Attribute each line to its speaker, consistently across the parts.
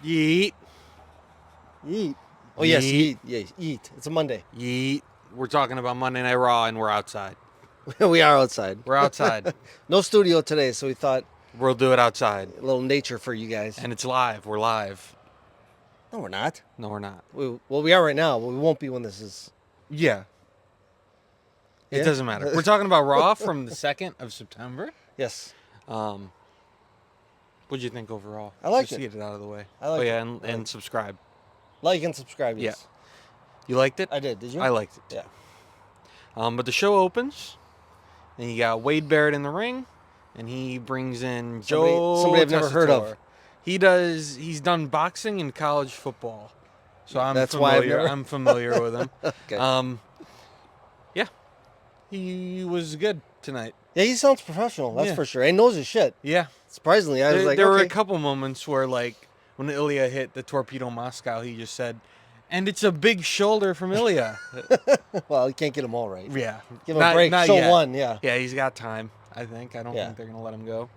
Speaker 1: Yeet.
Speaker 2: Yeet. Oh, yes,
Speaker 1: Yeet.
Speaker 2: yeet. Yeah, eat. It's a Monday.
Speaker 1: Yeet. We're talking about Monday Night Raw, and we're outside.
Speaker 2: We are outside.
Speaker 1: We're outside.
Speaker 2: No studio today, so we thought
Speaker 1: We'll do it outside.
Speaker 2: a little nature for you guys.
Speaker 1: And it's live. We're live.
Speaker 2: No, we're not.
Speaker 1: No, we're not.
Speaker 2: We are right now, but we won't be when this is.
Speaker 1: Yeah. It
Speaker 2: Yeah?
Speaker 1: doesn't matter. We're talking about Raw from the 2nd of September.
Speaker 2: Yes.
Speaker 1: What'd you think overall?
Speaker 2: I liked
Speaker 1: Just
Speaker 2: it.
Speaker 1: to get it out of the way.
Speaker 2: I liked
Speaker 1: oh, yeah,
Speaker 2: it.
Speaker 1: and subscribe.
Speaker 2: Like and subscribe. Yes.
Speaker 1: You liked it?
Speaker 2: I did. Did you?
Speaker 1: I liked it.
Speaker 2: Yeah.
Speaker 1: But the show opens, and you got Wade Barrett in the ring, and he brings in
Speaker 2: Somebody I've never heard of.
Speaker 1: Tessitore. He's done boxing and college football, so
Speaker 2: That's why
Speaker 1: I'm familiar with him.
Speaker 2: Okay.
Speaker 1: Yeah, he was good tonight.
Speaker 2: Yeah, he sounds professional. That's
Speaker 1: Yeah.
Speaker 2: for sure. And knows his shit.
Speaker 1: Yeah,
Speaker 2: Surprisingly, I was like,
Speaker 1: there were
Speaker 2: okay.
Speaker 1: a couple moments where, like, when Ilya hit the Torpedo Moscow, he just said, "And it's a big shoulder from Ilya."
Speaker 2: Well, you can't get them all right.
Speaker 1: Yeah,
Speaker 2: Give him a break.
Speaker 1: Not
Speaker 2: Show
Speaker 1: yet.
Speaker 2: one. Yeah.
Speaker 1: Yeah, he's got time. I think. I don't
Speaker 2: Yeah.
Speaker 1: think they're gonna let him go.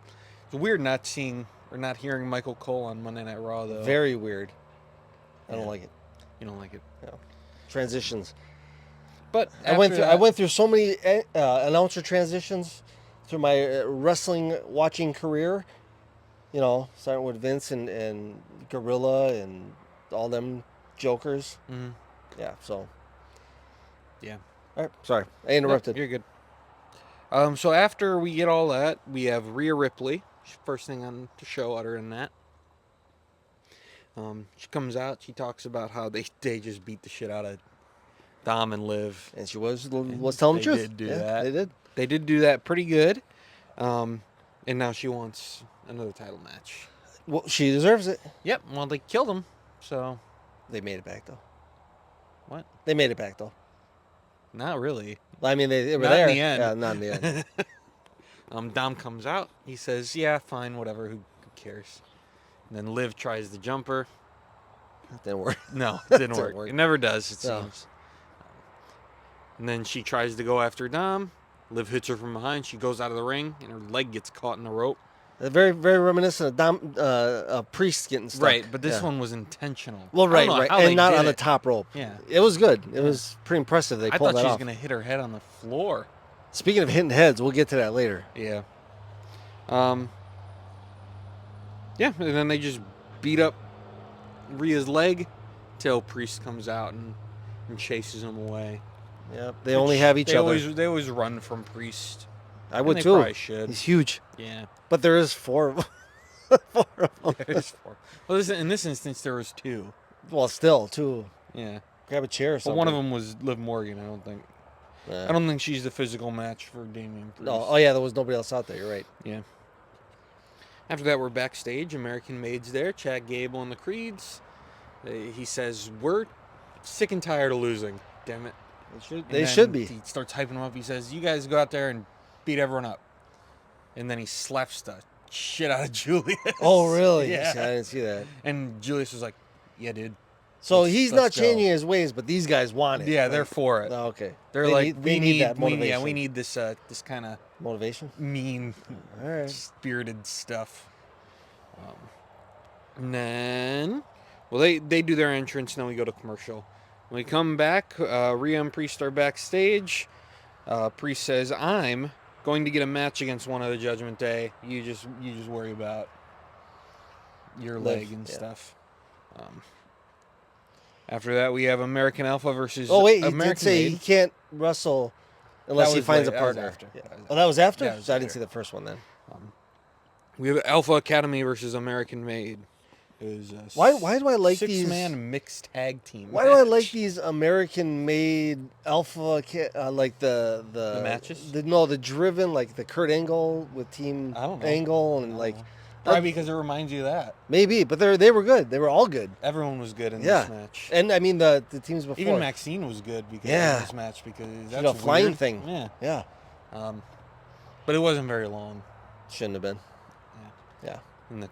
Speaker 1: It's weird not seeing or not hearing Michael Cole on Monday Night Raw though.
Speaker 2: Very weird. I don't
Speaker 1: Yeah.
Speaker 2: like it.
Speaker 1: You don't like it,
Speaker 2: Transitions.
Speaker 1: but
Speaker 2: I went through so many announcer transitions through my wrestling watching career. You know, starting with Vince and Gorilla and all them jokers.
Speaker 1: Mhm.
Speaker 2: Yeah. So.
Speaker 1: Yeah.
Speaker 2: All right. Sorry, I interrupted.
Speaker 1: No, you're good. So after we get all that, we have Rhea Ripley. First thing on the show, other than that. She comes out. She talks about how they just beat the shit out of Dom and Liv.
Speaker 2: And she was telling the truth.
Speaker 1: They did do
Speaker 2: Yeah,
Speaker 1: that.
Speaker 2: They did.
Speaker 1: They did do that pretty good. And now she wants another title match.
Speaker 2: Well, she deserves it.
Speaker 1: Yep. Well, they killed him. So
Speaker 2: They made it back though.
Speaker 1: what?
Speaker 2: They made it back though.
Speaker 1: Not really.
Speaker 2: I mean, they were
Speaker 1: Not in
Speaker 2: there.
Speaker 1: the end.
Speaker 2: Yeah, not in the end.
Speaker 1: Dom comes out. He says, "Yeah, fine, whatever. Who cares?" And then Liv tries the jumper.
Speaker 2: Didn't work.
Speaker 1: No, it didn't
Speaker 2: Didn't
Speaker 1: work.
Speaker 2: work.
Speaker 1: It never does, it
Speaker 2: No.
Speaker 1: seems. And then she tries to go after Dom. Liv hits her from behind. She goes out of the ring, and her leg gets caught in the rope.
Speaker 2: Very, very reminiscent of a priest getting stuck.
Speaker 1: Right, but this
Speaker 2: Yeah.
Speaker 1: one was intentional.
Speaker 2: Well,
Speaker 1: I
Speaker 2: right,
Speaker 1: don't know
Speaker 2: right,
Speaker 1: how they
Speaker 2: and not
Speaker 1: did
Speaker 2: on the
Speaker 1: it.
Speaker 2: top rope.
Speaker 1: Yeah.
Speaker 2: It was good. It was pretty impressive. They
Speaker 1: I
Speaker 2: pulled
Speaker 1: thought
Speaker 2: that
Speaker 1: she was
Speaker 2: off.
Speaker 1: going to hit her head on the floor.
Speaker 2: Speaking of hitting heads, we'll get to that later.
Speaker 1: Yeah. Yeah, and then they just beat up Rhea's leg till Priest comes out and chases him away.
Speaker 2: Yep. They only have each other.
Speaker 1: They always run from Priest.
Speaker 2: I would
Speaker 1: they
Speaker 2: too.
Speaker 1: Probably should.
Speaker 2: He's huge.
Speaker 1: Yeah.
Speaker 2: But there is four of them. Four of them.
Speaker 1: There's four. Well, in this instance, there was two.
Speaker 2: Well, still, two.
Speaker 1: Yeah.
Speaker 2: Grab a chair or
Speaker 1: But
Speaker 2: something.
Speaker 1: one of them was Liv Morgan. I don't think.
Speaker 2: Yeah.
Speaker 1: I don't think she's the physical match for Damian Priest.
Speaker 2: No. Oh, yeah, there was nobody else out there. You're right.
Speaker 1: Yeah. After that, we're backstage. American Maid's there. Chad Gable and the Creeds. He says, "We're sick and tired of losing. Damn it."
Speaker 2: They
Speaker 1: And
Speaker 2: should
Speaker 1: then
Speaker 2: be.
Speaker 1: He starts hyping them up. He says, "You guys go out there and beat everyone up." And then he slaps the shit out of Julius.
Speaker 2: Oh, really?
Speaker 1: Yeah.
Speaker 2: I didn't see that.
Speaker 1: And Julius was like, "Yeah, dude."
Speaker 2: So
Speaker 1: Let's-
Speaker 2: he's
Speaker 1: let's
Speaker 2: not
Speaker 1: go.
Speaker 2: changing his ways, but these guys want it.
Speaker 1: Yeah, they're
Speaker 2: Like,
Speaker 1: for it.
Speaker 2: oh, okay.
Speaker 1: They're
Speaker 2: They
Speaker 1: like,
Speaker 2: need- they need that motivation.
Speaker 1: we need this this kind of
Speaker 2: Motivation?
Speaker 1: mean,
Speaker 2: All right.
Speaker 1: spirited stuff. And then, well, they do their entrance, and then we go to commercial. When we come back, Rhea and Priest are backstage. Priest says, "I'm going to get a match against one of the Judgment Day. You just worry about your
Speaker 2: Liv,
Speaker 1: leg and
Speaker 2: yeah.
Speaker 1: stuff." After that, we have American Alpha versus
Speaker 2: Oh, wait. He
Speaker 1: American
Speaker 2: did say
Speaker 1: Maid.
Speaker 2: he can't wrestle unless
Speaker 1: That
Speaker 2: he
Speaker 1: was
Speaker 2: finds
Speaker 1: late.
Speaker 2: a
Speaker 1: That was
Speaker 2: partner.
Speaker 1: after.
Speaker 2: Yeah.
Speaker 1: That was
Speaker 2: Oh, that was after?
Speaker 1: Yeah, it was
Speaker 2: So I didn't
Speaker 1: after.
Speaker 2: see the first one then.
Speaker 1: We have Alpha Academy versus American Made. It was a
Speaker 2: Why do I like these?
Speaker 1: six-man mixed tag team.
Speaker 2: Why do I
Speaker 1: match.
Speaker 2: like these American-made alpha, like the
Speaker 1: matches?
Speaker 2: The driven, like the Kurt Angle with Team
Speaker 1: I don't know.
Speaker 2: Angle,
Speaker 1: I
Speaker 2: and
Speaker 1: don't
Speaker 2: like
Speaker 1: know. Probably because it reminds you of that.
Speaker 2: maybe, but they were good. They were all good.
Speaker 1: Everyone was good in
Speaker 2: Yeah.
Speaker 1: this match.
Speaker 2: And I mean the teams before.
Speaker 1: Even Maxine was good because
Speaker 2: Yeah.
Speaker 1: of this match because that's
Speaker 2: the flying
Speaker 1: weird.
Speaker 2: thing.
Speaker 1: Yeah.
Speaker 2: Yeah,
Speaker 1: But it wasn't very long.
Speaker 2: shouldn't have been. Yeah,
Speaker 1: And the,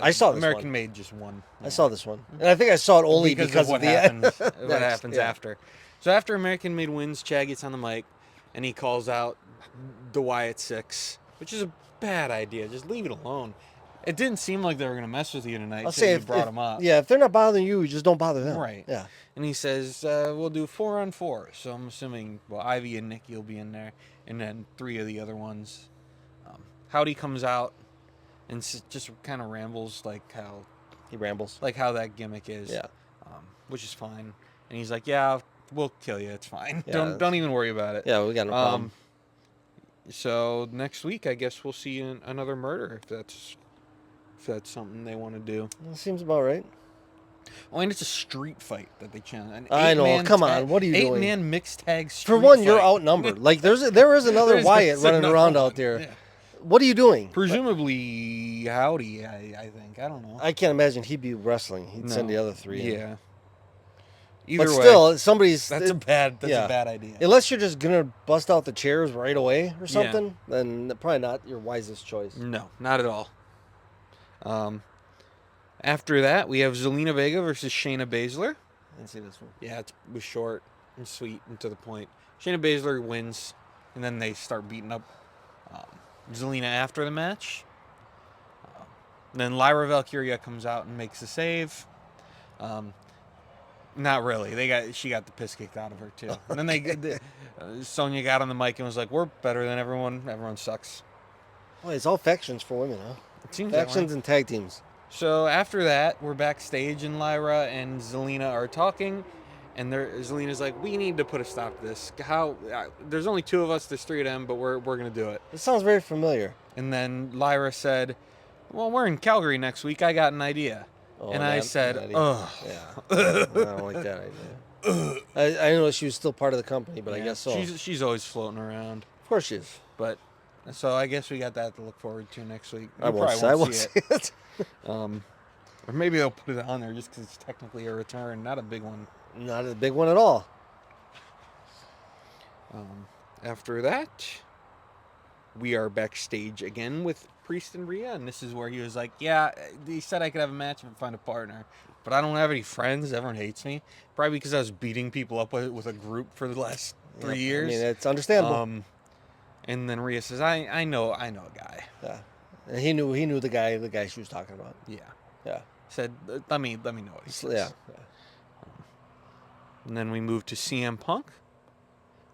Speaker 2: I saw this
Speaker 1: American
Speaker 2: one.
Speaker 1: Made just won.
Speaker 2: I saw this one, and I think I saw it only because
Speaker 1: what
Speaker 2: of the
Speaker 1: happens. What
Speaker 2: Next,
Speaker 1: happens
Speaker 2: yeah.
Speaker 1: after. So after American Made wins, Chad gets on the mic and he calls out the Wyatt Six, which is a bad idea. Just leave it alone. It didn't seem like they were gonna mess with you tonight.
Speaker 2: I'll
Speaker 1: So
Speaker 2: say
Speaker 1: you
Speaker 2: if,
Speaker 1: brought them up.
Speaker 2: yeah, if they're not bothering you, just don't bother them.
Speaker 1: Right.
Speaker 2: Yeah.
Speaker 1: And he says, we'll do 4-on-4. So I'm assuming, well, Ivy and Nikki will be in there. And then 3 of the other ones. Howdy comes out and just kind of rambles like how that gimmick is.
Speaker 2: Yeah.
Speaker 1: Which is fine. And he's like, yeah, we'll kill you. It's fine.
Speaker 2: Yeah,
Speaker 1: Don't even worry about it.
Speaker 2: Yeah, we got no problem.
Speaker 1: So next week, I guess we'll see another murder if that's something they want to do.
Speaker 2: That seems about right.
Speaker 1: Oh, and it's a street fight that they challenge.
Speaker 2: I know. Come on, what are you doing?
Speaker 1: 8-man mixed tag street
Speaker 2: For one,
Speaker 1: fight.
Speaker 2: you're outnumbered. Like there is another Wyatt running around out there.
Speaker 1: Yeah.
Speaker 2: What are you doing?
Speaker 1: Presumably Howdy, I think. I don't know.
Speaker 2: I can't imagine he'd be wrestling. He'd send the other 3 in.
Speaker 1: Yeah. Either
Speaker 2: But
Speaker 1: way,
Speaker 2: still, somebody's
Speaker 1: that's a bad idea.
Speaker 2: Unless you're just gonna bust out the chairs right away or something, then probably not your wisest choice.
Speaker 1: No, not at all. After that, we have Zelina Vega versus Shayna Baszler.
Speaker 2: I didn't see this one.
Speaker 1: Yeah, it was short and sweet and to the point. Shayna Baszler wins, and then they start beating up Zelina after the match. Then Lyra Valkyria comes out and makes a save. Not really. She got the piss kicked out of her too. And then Sonya got on the mic and was like, "We're better than everyone. Everyone sucks."
Speaker 2: Well, it's all factions for women, huh?
Speaker 1: It seems
Speaker 2: Factions and tag teams.
Speaker 1: So after that, we're backstage and Lyra and Zelina are talking, and Zelina's like, "We need to put a stop to this. There's only 2 of us. There's 3 of them, but we're gonna do it."
Speaker 2: This sounds very familiar.
Speaker 1: And then Lyra said, "Well, we're in Calgary next week. I got an idea."
Speaker 2: Oh,
Speaker 1: and I said, "Ugh."
Speaker 2: Yeah. I don't like that idea. I know she was still part of the company, but I guess so.
Speaker 1: She's always floating around.
Speaker 2: Of course she is.
Speaker 1: But so I guess we got that to look forward to next week.
Speaker 2: I won't see it.
Speaker 1: Or maybe they'll put it on there just because it's technically a return, not a big one.
Speaker 2: Not a big one at all.
Speaker 1: After that, we are backstage again with Priest and Rhea, and this is where he was like, "Yeah, he said I could have a match if I find a partner, but I don't have any friends. Everyone hates me. Probably because I was beating people up with a group for the last 3 years."
Speaker 2: I mean, it's understandable.
Speaker 1: And then Rhea says, "I know a guy."
Speaker 2: Yeah, and he knew the guy she was talking about.
Speaker 1: Yeah. Said, "Let me know what he says."
Speaker 2: Yeah.
Speaker 1: And then we move to CM Punk.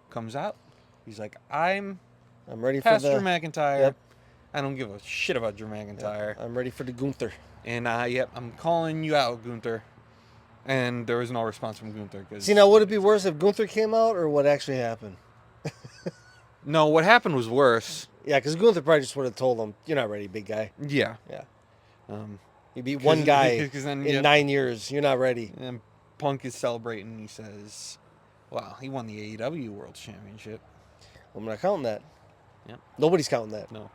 Speaker 1: Comes out. He's like, I'm
Speaker 2: ready
Speaker 1: past
Speaker 2: for
Speaker 1: Drew McIntyre.
Speaker 2: Yep.
Speaker 1: I don't give a shit about Drew McIntyre.
Speaker 2: I'm ready for the Gunther.
Speaker 1: And I'm calling you out, Gunther." And there was no response from Gunther.
Speaker 2: See, now would it be worse if Gunther came out or what actually happened?
Speaker 1: No, what happened was worse.
Speaker 2: Yeah, because Gunther probably just would have told him, "You're not ready, big guy."
Speaker 1: Yeah.
Speaker 2: Yeah. You beat one guy
Speaker 1: then,
Speaker 2: in 9 years. You're not ready.
Speaker 1: And Punk is celebrating. He says, "Wow, he won the AEW World Championship."
Speaker 2: I'm not counting that.
Speaker 1: Yep.
Speaker 2: Nobody's counting that.
Speaker 1: No.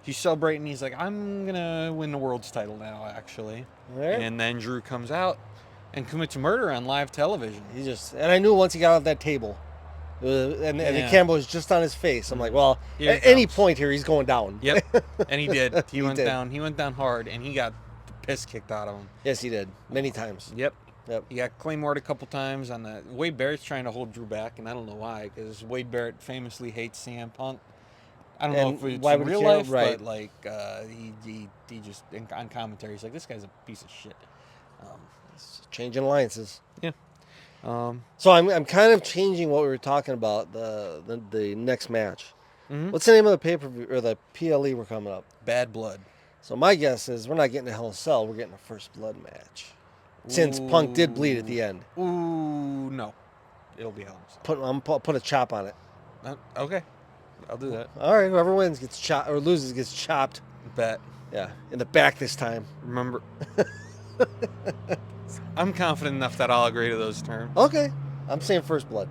Speaker 1: He's celebrating. He's like, "I'm gonna win the world's title now, actually."
Speaker 2: All right.
Speaker 1: And then Drew comes out and commits murder on live television.
Speaker 2: And I knew once he got off that table, and the camera was just on his face. I'm like, well,
Speaker 1: Here
Speaker 2: at
Speaker 1: he
Speaker 2: any
Speaker 1: comes.
Speaker 2: point here, he's going down.
Speaker 1: Yep, and he did. He went
Speaker 2: did.
Speaker 1: down. He went down hard, and he got the piss kicked out of him.
Speaker 2: Yes, he did. Many times.
Speaker 1: Yep.
Speaker 2: Yep.
Speaker 1: He got Claymored a couple times on the. Wade Barrett's trying to hold Drew back, and I don't know why, because Wade Barrett famously hates CM Punk. I don't know
Speaker 2: And
Speaker 1: if it's
Speaker 2: why
Speaker 1: in
Speaker 2: would he
Speaker 1: real
Speaker 2: care?
Speaker 1: life,
Speaker 2: Right.
Speaker 1: but like he just on commentary, he's like, "This guy's a piece of shit."
Speaker 2: Changing alliances.
Speaker 1: Yeah.
Speaker 2: So I'm kind of changing what we were talking about the next match.
Speaker 1: Mhm.
Speaker 2: What's the name of the pay-per-view or the PLE we're coming up?
Speaker 1: Bad Blood.
Speaker 2: So my guess is we're not getting a Hell in a Cell. We're getting a First Blood match. Since Punk did bleed at the end.
Speaker 1: Ooh, no. It'll be Hell in a Cell.
Speaker 2: Put a chop on it.
Speaker 1: Okay. I'll do that.
Speaker 2: All right, whoever wins gets chopped or loses gets chopped.
Speaker 1: Bet.
Speaker 2: Yeah, in the back this time.
Speaker 1: Remember. I'm confident enough that I'll agree to those terms.
Speaker 2: Okay, I'm saying First Blood.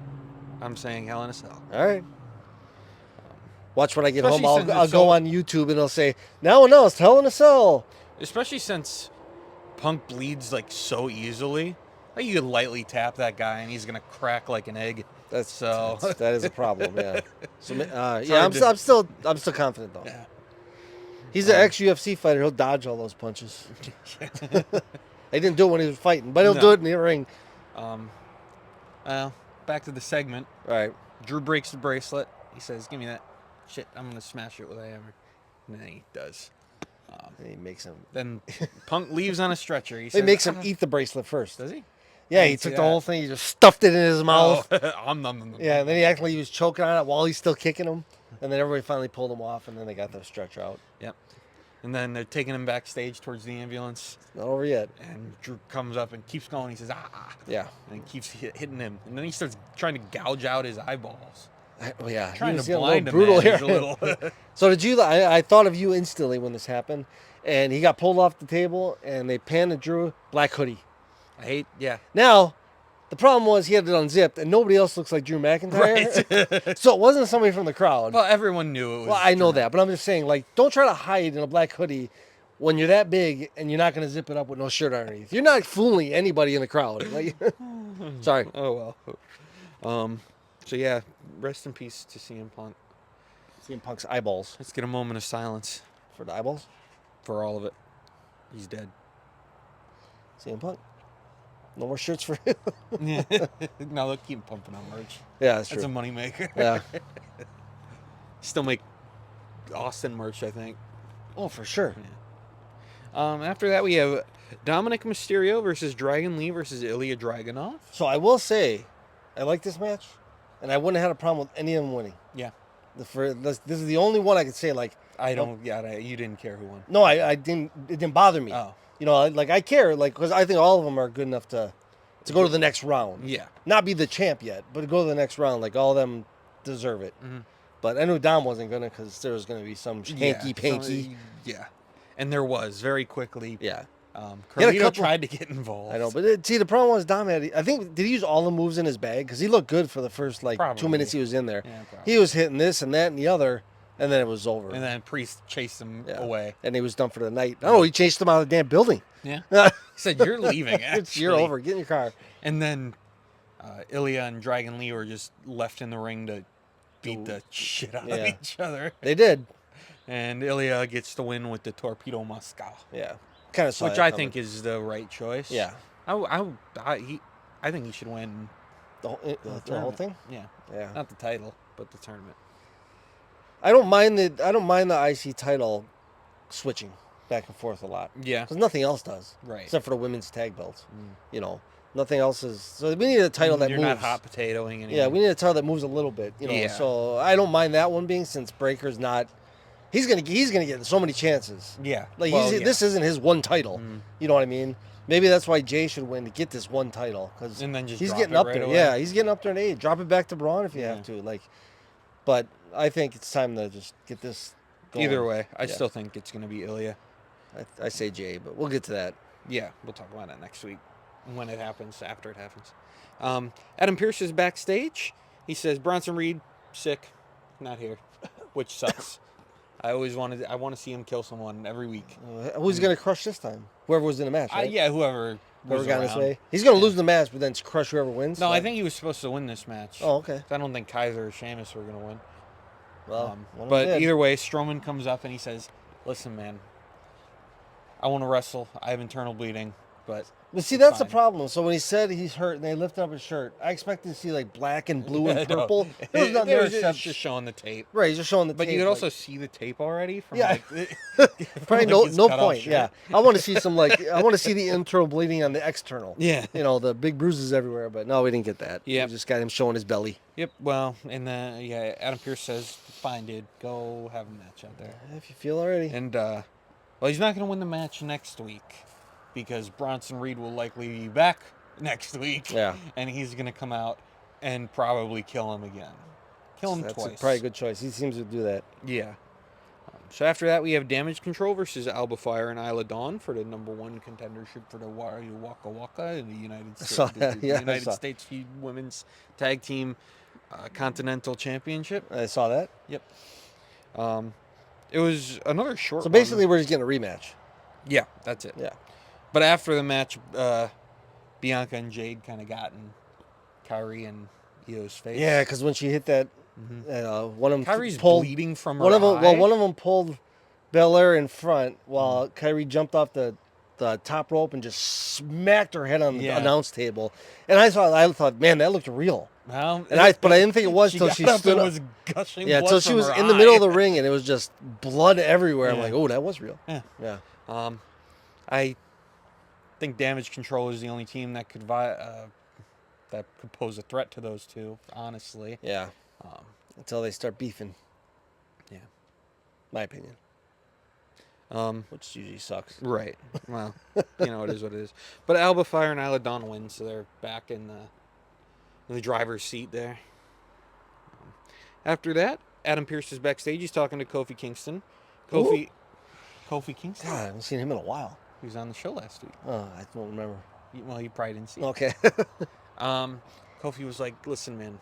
Speaker 1: I'm saying Hell in a Cell.
Speaker 2: All right. Watch when I get
Speaker 1: Especially
Speaker 2: home.
Speaker 1: since
Speaker 2: I'll
Speaker 1: it's
Speaker 2: go
Speaker 1: so-
Speaker 2: on YouTube and it'll say, now it's Hell in a Cell.
Speaker 1: Especially since Punk bleeds like so easily. Like you could lightly tap that guy and he's gonna crack like an egg.
Speaker 2: That is a problem. Yeah. So
Speaker 1: hard
Speaker 2: I'm still confident though.
Speaker 1: Yeah.
Speaker 2: He's an ex-UFC fighter. He'll dodge all those punches. He didn't do it when he was fighting, but he'll do it in the ring.
Speaker 1: Well, back to the segment.
Speaker 2: All right.
Speaker 1: Drew breaks the bracelet. He says, "Give me that shit. I'm gonna smash it with a hammer." And then he does.
Speaker 2: And he makes him.
Speaker 1: Then Punk leaves on a stretcher. He
Speaker 2: He
Speaker 1: says,
Speaker 2: makes him eat the bracelet first.
Speaker 1: Does he?
Speaker 2: Yeah,
Speaker 1: I
Speaker 2: he
Speaker 1: didn't see
Speaker 2: took the
Speaker 1: that.
Speaker 2: whole thing. He just stuffed it in his mouth.
Speaker 1: Oh,
Speaker 2: Yeah, and then he acted like he was choking on it while he's still kicking him. And then everybody finally pulled him off, and then they got the stretcher out.
Speaker 1: Yep. And then they're taking him backstage towards the ambulance.
Speaker 2: Not over yet.
Speaker 1: And Drew comes up and keeps going. He says, ah.
Speaker 2: Yeah.
Speaker 1: And he keeps hitting him. And then he starts trying to gouge out his eyeballs.
Speaker 2: Oh, yeah.
Speaker 1: Trying
Speaker 2: he
Speaker 1: to
Speaker 2: was getting
Speaker 1: blind
Speaker 2: a
Speaker 1: him,
Speaker 2: little brutal
Speaker 1: man.
Speaker 2: here.
Speaker 1: He's a little...
Speaker 2: So did you? I thought of you instantly when this happened, and he got pulled off the table, and they panned to Drew, black hoodie.
Speaker 1: Yeah.
Speaker 2: Now, the problem was he had it unzipped, and nobody else looks like Drew McIntyre.
Speaker 1: Right.
Speaker 2: So it wasn't somebody from the crowd.
Speaker 1: Well, everyone knew it was.
Speaker 2: Well, I know
Speaker 1: Drew.
Speaker 2: that, but I'm just saying, like, don't try to hide in a black hoodie when you're that big and you're not going to zip it up with no shirt underneath. You're not fooling anybody in the crowd. Like, sorry.
Speaker 1: Oh, well. So, yeah, rest in peace to CM Punk.
Speaker 2: CM Punk's eyeballs.
Speaker 1: Let's get a moment of silence
Speaker 2: For the eyeballs?
Speaker 1: for all of it. He's dead.
Speaker 2: CM Punk. No more shirts for him.
Speaker 1: Yeah. No, they'll keep pumping out merch.
Speaker 2: Yeah, that's
Speaker 1: That's a
Speaker 2: true.
Speaker 1: moneymaker.
Speaker 2: Yeah.
Speaker 1: Still make Austin merch, I think.
Speaker 2: Oh, for sure.
Speaker 1: After that, we have Dominic Mysterio versus Dragon Lee versus Ilya Dragunov.
Speaker 2: So I will say, I like this match, and I wouldn't have had a problem with any of them winning.
Speaker 1: Yeah.
Speaker 2: This is the only one I could say, like,
Speaker 1: I don't. Yeah, you didn't care who won.
Speaker 2: no, I didn't. It didn't bother me.
Speaker 1: Oh.
Speaker 2: You know, like I care, like, because I think all of them are good enough to go to the next round.
Speaker 1: Yeah.
Speaker 2: Not be the champ yet, but go to the next round. Like all of them deserve it.
Speaker 1: Mhm.
Speaker 2: But I knew Dom wasn't gonna, because there was gonna be some hanky panky.
Speaker 1: Yeah. And there was very quickly.
Speaker 2: Yeah,
Speaker 1: Carlito
Speaker 2: had a couple-
Speaker 1: tried to get involved.
Speaker 2: I know. But see, the problem was Dom had. I think did he use all the moves in his bag? Because he looked good for the first like 2
Speaker 1: Probably.
Speaker 2: minutes he was in there.
Speaker 1: Yeah, probably.
Speaker 2: He was hitting this and that and the other, and then it was over.
Speaker 1: And then Priest chased him
Speaker 2: Yeah.
Speaker 1: away.
Speaker 2: And he was done for the night. Oh, he chased him out of the damn building.
Speaker 1: Yeah. He said, "You're leaving." Actually,
Speaker 2: You're over. Get in your car.
Speaker 1: And then Ilya and Dragon Lee were just left in the ring to beat the shit out of
Speaker 2: Yeah.
Speaker 1: each other.
Speaker 2: They did.
Speaker 1: And Ilya gets the win with the Torpedo Moscow,
Speaker 2: Yeah. Kind of saw
Speaker 1: which
Speaker 2: that
Speaker 1: I
Speaker 2: coming.
Speaker 1: think is the right choice.
Speaker 2: Yeah.
Speaker 1: I think he should win.
Speaker 2: The whole
Speaker 1: tournament.
Speaker 2: thing.
Speaker 1: Yeah,
Speaker 2: Yeah.
Speaker 1: not the title, but the tournament.
Speaker 2: I don't mind the IC title switching back and forth a lot,
Speaker 1: Yeah,
Speaker 2: because nothing else does,
Speaker 1: right.
Speaker 2: except for the women's tag belts. You know, nothing else is. So we need a title that
Speaker 1: You're
Speaker 2: moves.
Speaker 1: not hot potatoing anymore.
Speaker 2: Yeah, we need a title that moves a little bit. You know,
Speaker 1: Yeah.
Speaker 2: so I don't mind that one being, since Breaker's not. He's gonna get so many chances.
Speaker 1: Yeah,
Speaker 2: Like
Speaker 1: well,
Speaker 2: this isn't his one title. You know what I mean? Maybe that's why Jay should win, to get this one title, because
Speaker 1: And then just
Speaker 2: he's
Speaker 1: drop
Speaker 2: getting
Speaker 1: it
Speaker 2: up
Speaker 1: right
Speaker 2: there.
Speaker 1: away.
Speaker 2: Yeah, he's getting up there in age. Drop it back to Braun if you
Speaker 1: Yeah.
Speaker 2: have to. Like, but I think it's time to just get this going.
Speaker 1: Either way, I
Speaker 2: Yeah.
Speaker 1: still think it's going to be Ilya.
Speaker 2: I say Jay, but we'll get to that.
Speaker 1: Yeah, we'll talk about it next week when it happens, after it happens. Adam Pearce is backstage. He says Bronson Reed sick, not here, which sucks. I want to see him kill someone every week.
Speaker 2: Who's gonna crush this time? Whoever was in the match, right?
Speaker 1: Yeah, whoever was
Speaker 2: Whoever got his
Speaker 1: around.
Speaker 2: way. He's gonna lose the match, but then crush whoever wins.
Speaker 1: No, I
Speaker 2: Like-
Speaker 1: think he was supposed to win this match.
Speaker 2: Oh, okay.
Speaker 1: I don't think Kaiser or Sheamus were going to win.
Speaker 2: Well, one of them
Speaker 1: But
Speaker 2: did.
Speaker 1: either way, Strowman comes up and he says, "Listen, man, I want to wrestle. I have internal bleeding, but
Speaker 2: But see,
Speaker 1: it's
Speaker 2: that's the
Speaker 1: fine."
Speaker 2: problem. So when he said he's hurt and they lifted up his shirt, I expected to see like black and blue and
Speaker 1: No.
Speaker 2: purple. There was nothing
Speaker 1: They
Speaker 2: there
Speaker 1: were just
Speaker 2: except
Speaker 1: showing the tape.
Speaker 2: right. He's just showing the
Speaker 1: But
Speaker 2: tape.
Speaker 1: you could
Speaker 2: like-
Speaker 1: also see the tape already from
Speaker 2: Yeah.
Speaker 1: like,
Speaker 2: probably
Speaker 1: from, like, his
Speaker 2: no
Speaker 1: cutoff
Speaker 2: point.
Speaker 1: shirt.
Speaker 2: Yeah, I want to see some I want to see the internal bleeding on the external.
Speaker 1: Yeah.
Speaker 2: You know, the big bruises everywhere. But no, we didn't get that.
Speaker 1: Yep.
Speaker 2: We just got him showing his belly.
Speaker 1: Yep. Well, and then Adam Pearce says, "Fine, dude, go have a match out there."
Speaker 2: If you feel already.
Speaker 1: And well, he's not going to win the match next week because Bronson Reed will likely be back next week.
Speaker 2: Yeah.
Speaker 1: And he's going to come out and probably kill him again. Kill him
Speaker 2: That's
Speaker 1: twice.
Speaker 2: probably a good choice. He seems to do that.
Speaker 1: Yeah. So after that, we have Damage Control versus Alba Fire and Isla Dawn for the #1 contendership for the Waka Waka in the United States.
Speaker 2: saw that.
Speaker 1: The
Speaker 2: Yeah, I
Speaker 1: United
Speaker 2: saw.
Speaker 1: States Women's Tag Team Continental Championship.
Speaker 2: I saw that.
Speaker 1: Yep. It was another short.
Speaker 2: So
Speaker 1: one.
Speaker 2: basically, we're just getting a rematch.
Speaker 1: Yeah, that's it.
Speaker 2: Yeah.
Speaker 1: But after the match, Bianca and Jade kind of got in Kyrie and Io's face.
Speaker 2: Yeah, because when she hit that, one of them
Speaker 1: Kyrie's
Speaker 2: pulled.
Speaker 1: bleeding from her
Speaker 2: One of them,
Speaker 1: eye.
Speaker 2: well, one of them pulled Belair in front while Kyrie jumped off the top rope and just smacked her head on the
Speaker 1: Yeah.
Speaker 2: announce table. And I thought, man, that looked real.
Speaker 1: Well,
Speaker 2: But I didn't think it was till she
Speaker 1: got up
Speaker 2: stood
Speaker 1: and
Speaker 2: up.
Speaker 1: was gushing
Speaker 2: Yeah,
Speaker 1: blood
Speaker 2: till she
Speaker 1: from
Speaker 2: was
Speaker 1: her
Speaker 2: in the middle
Speaker 1: eye.
Speaker 2: of the ring and it was just blood everywhere. I'm
Speaker 1: Yeah.
Speaker 2: like, oh, that was real.
Speaker 1: Yeah.
Speaker 2: Yeah.
Speaker 1: I think Damage Control is the only team that could that could pose a threat to those two. Honestly.
Speaker 2: Yeah.
Speaker 1: Um,
Speaker 2: Until they start beefing,
Speaker 1: yeah.
Speaker 2: my opinion, which usually sucks.
Speaker 1: Right. Well, it is what it is. But Alba Fire and Isla Dawn win, so they're back in the driver's seat there. After that, Adam Pearce is backstage. He's talking to Kofi Kingston. Kofi Kingston?
Speaker 2: God, I haven't seen him in a while.
Speaker 1: He was on the show last week.
Speaker 2: Oh, I don't remember.
Speaker 1: Well, you probably didn't see it.
Speaker 2: Okay.
Speaker 1: Kofi was like, listen, man,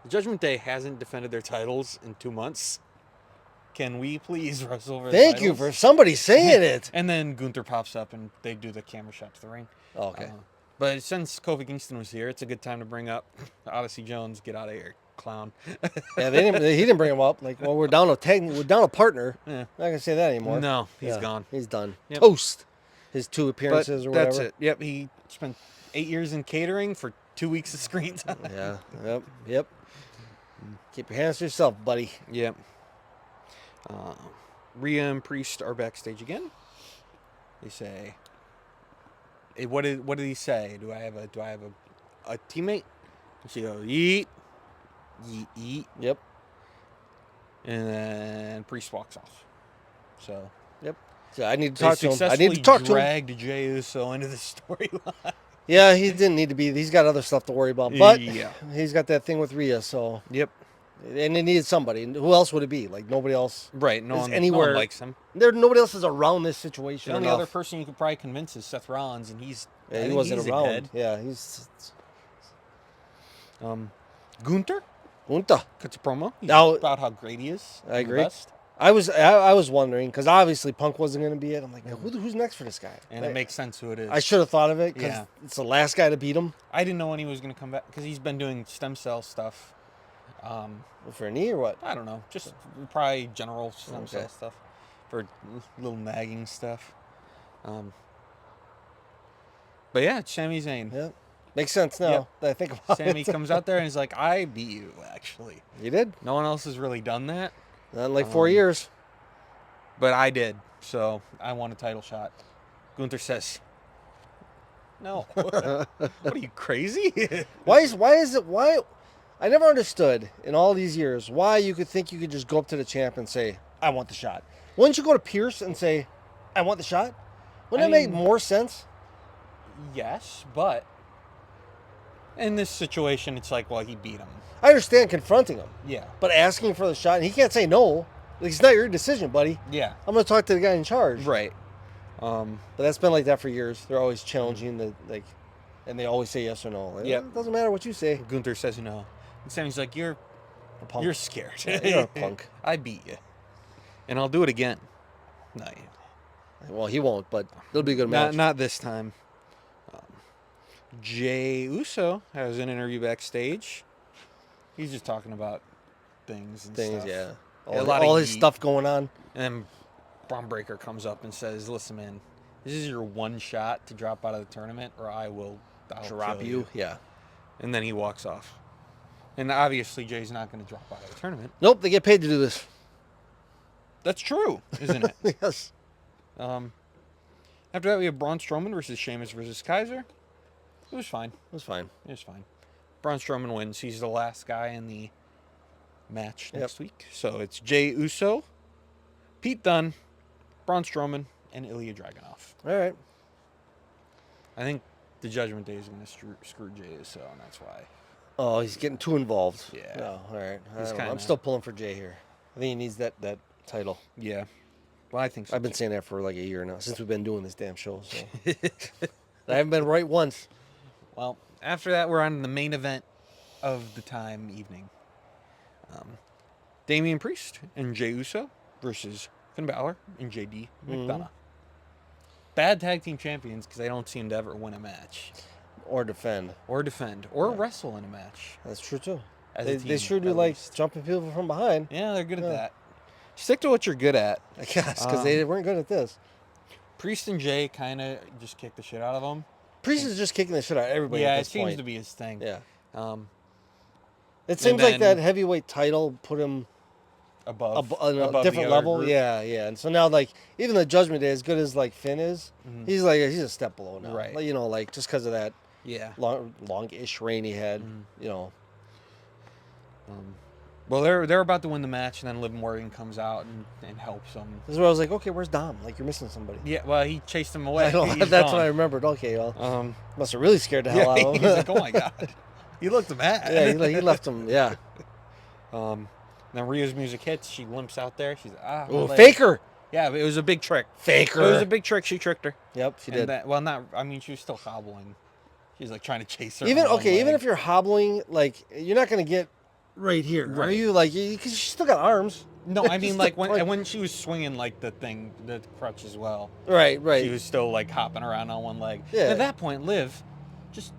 Speaker 1: the Judgment Day hasn't defended their titles in 2 months. Can we please wrestle for the
Speaker 2: Thank you
Speaker 1: titles?"
Speaker 2: for somebody saying it.
Speaker 1: And then Gunther pops up and they do the camera shot to the ring.
Speaker 2: Oh, okay.
Speaker 1: But since Kofi Kingston was here, it's a good time to bring up Odyssey Jones. Get out of here, clown.
Speaker 2: Yeah, he didn't bring him up. Like, well, we're down a partner.
Speaker 1: Yeah.
Speaker 2: Not gonna say that anymore.
Speaker 1: No, he's
Speaker 2: Yeah,
Speaker 1: gone.
Speaker 2: He's done.
Speaker 1: Yep.
Speaker 2: Toast. His 2
Speaker 1: But
Speaker 2: appearances or whatever.
Speaker 1: that's it. Yep, he spent 8 years in catering for 2 weeks of screen time.
Speaker 2: Yeah. Yep. Keep your hands to yourself, buddy.
Speaker 1: Yep. Rhea and Priest are backstage again. They say, hey, what did he say? Do I have a teammate? And she goes, yeet. Yeet.
Speaker 2: Yep.
Speaker 1: And then Priest walks off. So
Speaker 2: Yep. So I need to
Speaker 1: they
Speaker 2: talk to him. I
Speaker 1: successfully
Speaker 2: need to talk to him.
Speaker 1: dragged Jey Uso into the storyline.
Speaker 2: Yeah, he didn't need to be. He's got other stuff to worry about. But
Speaker 1: Yeah.
Speaker 2: he's got that thing with Rhea, so.
Speaker 1: Yep.
Speaker 2: And it needed somebody. And who else would it be? Like, nobody else.
Speaker 1: Right. No
Speaker 2: Is
Speaker 1: one
Speaker 2: anywhere-
Speaker 1: likes him.
Speaker 2: Nobody else is around this situation.
Speaker 1: The only
Speaker 2: enough.
Speaker 1: other person you could probably convince is Seth Rollins, and I
Speaker 2: Yeah, he
Speaker 1: think
Speaker 2: wasn't
Speaker 1: he's
Speaker 2: around.
Speaker 1: ahead.
Speaker 2: Yeah, he's.
Speaker 1: Gunther
Speaker 2: Unta.
Speaker 1: cuts a promo. He's
Speaker 2: Now-
Speaker 1: about how great he is.
Speaker 2: I
Speaker 1: and the
Speaker 2: agree.
Speaker 1: best.
Speaker 2: I was wondering because obviously Punk wasn't going to be it. I'm like, who's next for this guy?
Speaker 1: And it makes sense who it is.
Speaker 2: I should have thought of it because
Speaker 1: Yeah.
Speaker 2: it's the last guy to beat him
Speaker 1: I didn't know when he was going to come back because he's been doing stem cell stuff.
Speaker 2: for a knee or what.
Speaker 1: I don't know, just probably general stem
Speaker 2: Okay.
Speaker 1: cell stuff for little nagging stuff. But yeah, it's Sami Zayn.
Speaker 2: Yeah, makes sense now
Speaker 1: Yep.
Speaker 2: that I think about
Speaker 1: Sammy
Speaker 2: it.
Speaker 1: comes out there and he's like, "I beat you." Actually,
Speaker 2: You did.
Speaker 1: no one else has really done that,
Speaker 2: Not in like 4 years.
Speaker 1: but I did. So I won a title shot. Gunther says, "No, what are you crazy?"
Speaker 2: Why is it? I never understood in all these years why you could think you could just go up to the champ and say, "I want the shot." Wouldn't you go to Pierce and say, "I want the shot"? Wouldn't
Speaker 1: I
Speaker 2: it make
Speaker 1: mean-
Speaker 2: more sense?
Speaker 1: Yes, but in this situation, it's like, well, he beat him.
Speaker 2: I understand confronting him,
Speaker 1: Yeah,
Speaker 2: but asking for the shot, and he can't say no. Like, it's not your decision, buddy.
Speaker 1: yeah,
Speaker 2: I'm gonna talk to the guy in charge.
Speaker 1: right.
Speaker 2: But that's been like that for years. They're always challenging and they always say yes or no. Like,
Speaker 1: Yep.
Speaker 2: It doesn't matter what you say.
Speaker 1: Gunther says no, and Sammy's like, "You're
Speaker 2: Punk.
Speaker 1: You're scared.
Speaker 2: Yeah, you're a punk.
Speaker 1: I beat you, and I'll do it again." No,
Speaker 2: Well, he won't, but it'll be a good match.
Speaker 1: not this time. Jey Uso has an interview backstage. He's just talking about things and
Speaker 2: Things,
Speaker 1: stuff.
Speaker 2: yeah.
Speaker 1: A lot of
Speaker 2: All his
Speaker 1: heat.
Speaker 2: stuff going on.
Speaker 1: And then Braun Breaker comes up and says, "Listen, man, this is your one shot to drop out of the tournament, or I'll
Speaker 2: Drop
Speaker 1: kill
Speaker 2: you. Yeah.
Speaker 1: And then he walks off. And obviously, Jay's not going to drop out of the tournament.
Speaker 2: Nope, they get paid to do this.
Speaker 1: That's true, isn't it?
Speaker 2: Yes.
Speaker 1: After that, we have Braun Strowman versus Sheamus versus Kaiser. It was fine.
Speaker 2: It was fine.
Speaker 1: It was fine. Braun Strowman wins. He's the last guy in the match next week. So it's Jey Uso, Pete Dunne, Braun Strowman, and Ilya Dragunov.
Speaker 2: All right.
Speaker 1: I think the Judgment Day is going to screw Jey Uso, and that's why.
Speaker 2: Oh, he's getting too involved.
Speaker 1: Yeah.
Speaker 2: Oh, all right. I
Speaker 1: He's
Speaker 2: don't know. I'm
Speaker 1: kinda-
Speaker 2: still pulling for Jay here. I think he needs that title.
Speaker 1: Yeah. Well, I think so.
Speaker 2: I've been saying that for like a year now, since we've been doing this damn show. So I haven't been right once.
Speaker 1: Well, after that, we're on the main event of the time evening. Damian Priest and Jey Uso versus Finn Balor and JD McDonough. Bad tag team champions because they don't seem to ever win a match
Speaker 2: Or defend.
Speaker 1: or defend or wrestle in a match.
Speaker 2: That's true too.
Speaker 1: As a
Speaker 2: They
Speaker 1: team,
Speaker 2: sure do
Speaker 1: at
Speaker 2: like
Speaker 1: least.
Speaker 2: jumping people from behind.
Speaker 1: Yeah, they're good at
Speaker 2: Yeah.
Speaker 1: that. Stick to what you're good at.
Speaker 2: I guess because they weren't good at this.
Speaker 1: Priest and Jay kind of just kick the shit out of them.
Speaker 2: Priest is just kicking the shit out of everybody.
Speaker 1: Yeah,
Speaker 2: at
Speaker 1: it
Speaker 2: this
Speaker 1: seems
Speaker 2: point.
Speaker 1: to be his thing.
Speaker 2: Yeah. It seems like that heavyweight title put him
Speaker 1: above
Speaker 2: on a
Speaker 1: the
Speaker 2: different
Speaker 1: other
Speaker 2: level.
Speaker 1: group.
Speaker 2: Yeah, yeah. And so now, like, even the Judgment Day, as good as like Finn is,
Speaker 1: Mhm.
Speaker 2: he's a step below now.
Speaker 1: Right.
Speaker 2: Like, you know, like just because of that
Speaker 1: Yeah.
Speaker 2: longish reign he had.
Speaker 1: Mhm.
Speaker 2: You know.
Speaker 1: Well, they're about to win the match, and then Liv Morgan comes out and helps them.
Speaker 2: This is where I was like, okay, where's Dom? Like, you're missing somebody.
Speaker 1: Yeah, well, he chased him away.
Speaker 2: I know,
Speaker 1: He's
Speaker 2: that's
Speaker 1: gone.
Speaker 2: what I remembered. Okay, well, must have really scared the
Speaker 1: Yeah,
Speaker 2: hell out of
Speaker 1: he's
Speaker 2: him.
Speaker 1: like, oh my god, he looked mad.
Speaker 2: Yeah, he left him. Yeah.
Speaker 1: Then Rhea's music hits. She limps out there. She's my
Speaker 2: Oh,
Speaker 1: leg.
Speaker 2: faker.
Speaker 1: Yeah, but it was a big trick.
Speaker 2: Faker.
Speaker 1: It was a big trick. She tricked her.
Speaker 2: Yep, she
Speaker 1: And
Speaker 2: did.
Speaker 1: that, well, not. I mean, she was still hobbling. She's like trying to chase her.
Speaker 2: Even
Speaker 1: on one
Speaker 2: even
Speaker 1: leg.
Speaker 2: if you're hobbling, like you're not gonna get right here, are
Speaker 1: Right.
Speaker 2: you? Like, because she still got arms.
Speaker 1: No, I mean
Speaker 2: Just
Speaker 1: like
Speaker 2: like-
Speaker 1: when she was swinging like the crutch as well.
Speaker 2: Right,
Speaker 1: She was still like hopping around on one leg.
Speaker 2: Yeah.
Speaker 1: And at that point, Liv, just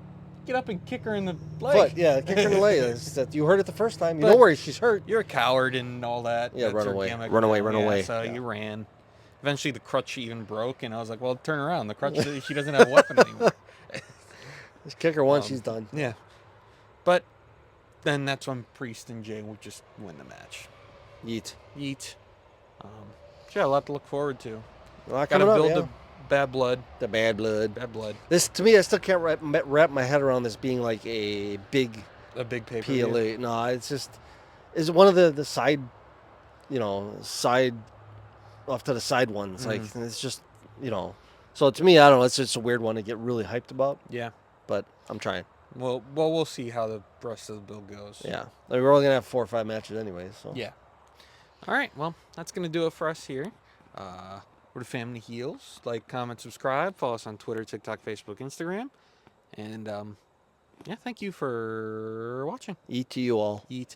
Speaker 1: get up and kick her in the leg.
Speaker 2: Foot, yeah, kick her in the leg. It's that you heard it the first time.
Speaker 1: But-
Speaker 2: Don't worry, she's hurt.
Speaker 1: You're a coward and all that.
Speaker 2: Yeah,
Speaker 1: That's
Speaker 2: run
Speaker 1: her
Speaker 2: away.
Speaker 1: gimmick
Speaker 2: Run away,
Speaker 1: now.
Speaker 2: run
Speaker 1: Yeah,
Speaker 2: away.
Speaker 1: So
Speaker 2: Yeah.
Speaker 1: you ran. Eventually, the crutch even broke, and I was like, "Well, turn around. The crutch, she doesn't have a weapon anymore."
Speaker 2: Just kick her once, she's done.
Speaker 1: Yeah. But then that's when Priest and Jay would just win the match.
Speaker 2: Yeet.
Speaker 1: Yeet. Yeah, a lot to look forward to.
Speaker 2: A lot
Speaker 1: Got to
Speaker 2: coming up,
Speaker 1: build
Speaker 2: yeah.
Speaker 1: the bad blood.
Speaker 2: The bad blood.
Speaker 1: Bad blood.
Speaker 2: This, to me, I still can't wrap my head around this being like a big
Speaker 1: A big paper.
Speaker 2: PLA. No, it's just, is one of the side, side, off to the side ones. Like, it's just, so to me, I don't know, it's just a weird one to get really hyped about,
Speaker 1: Yeah.
Speaker 2: but I'm trying.
Speaker 1: Well, we'll see how the rest of the bill goes.
Speaker 2: Yeah. Like, we're only going to have 4 or 5 matches anyway, so.
Speaker 1: Yeah. All right. Well, that's going to do it for us here. We're the Family Heels. Like, comment, subscribe. Follow us on Twitter, TikTok, Facebook, Instagram. And, yeah, thank you for watching.
Speaker 2: Eat to you all.
Speaker 1: Eat.